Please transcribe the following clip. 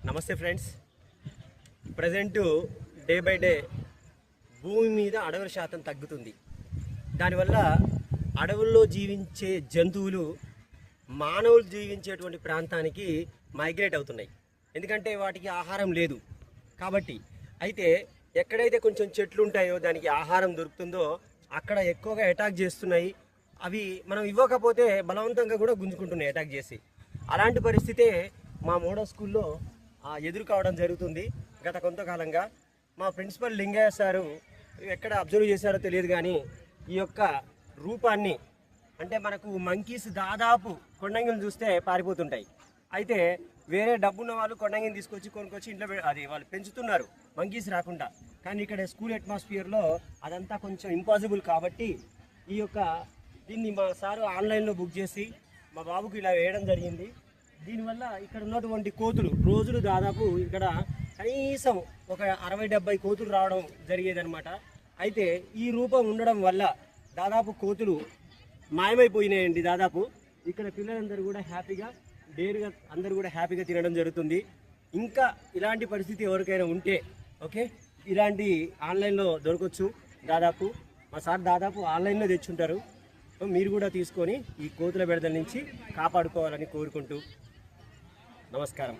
నమస్తే friends. Present day by day భూమి మీద అడవుల శాతం తగ్గుతుంది. దానివల్ల అడవుల్లో జీవించే జంతువులు మానవులు జీవించేటువంటి ప్రాంతానికి మైగ్రేట్ అవుతున్నాయి. ఎందుకంటే వాటికి ఆహారం లేదు కాబట్టి. అయితే ఎక్కడైతే కొంచెం చెట్లు ఉంటాయో దానికి ఆహారం దొరుకుతుందో అక్కడ ఎక్కువగా అటాక్ చేస్తున్నాయి. అవి మనం ఇవ్వకపోతే బలవంతంగా కూడా గుంజుకుంటున్నాయి అటాక్ చేసి. అలాంటి పరిస్థితే మా మోడల్ స్కూల్లో ఎదురు కావడం జరుగుతుంది గత కొంతకాలంగా. మా ప్రిన్సిపల్ లింగయ్య సారు ఎక్కడ అబ్జర్వ్ చేశారో తెలియదు కానీ ఈ యొక్క రూపాన్ని, అంటే మనకు మంకీస్ దాదాపు కొండంగిని చూస్తే పారిపోతుంటాయి. అయితే వేరే డబ్బున్న వాళ్ళు కొండంగిని కొనుక్కొచ్చి ఇంట్లో అది వాళ్ళు పెంచుతున్నారు మంకీస్ రాకుండా. కానీ ఇక్కడ స్కూల్ అట్మాస్ఫియర్లో అదంతా కొంచెం ఇంపాసిబుల్ కాబట్టి దీన్ని మా సారు ఆన్లైన్లో బుక్ చేసి మా బాబుకి ఇలా వేయడం జరిగింది. దీనివల్ల ఇక్కడ ఉన్నటువంటి కోతులు రోజులు దాదాపు ఇక్కడ కనీసం ఒక 60-70 కోతులు రావడం జరిగేదన్నమాట. అయితే ఈ రూపం ఉండడం వల్ల దాదాపు కోతులు మాయమైపోయినాయండి. దాదాపు ఇక్కడ పిల్లలందరూ కూడా హ్యాపీగా డేరుగా అందరూ కూడా హ్యాపీగా తినడం జరుగుతుంది. ఇంకా ఇలాంటి పరిస్థితి ఎవరికైనా ఉంటే ఇలాంటి ఆన్లైన్లో దొరకవచ్చు. దాదాపు మా సార్ దాదాపు ఆన్లైన్లో తెచ్చుంటారు. మీరు కూడా తీసుకొని ఈ కోతుల బెడదల నుంచి కాపాడుకోవాలని కోరుకుంటూ నమస్కారం.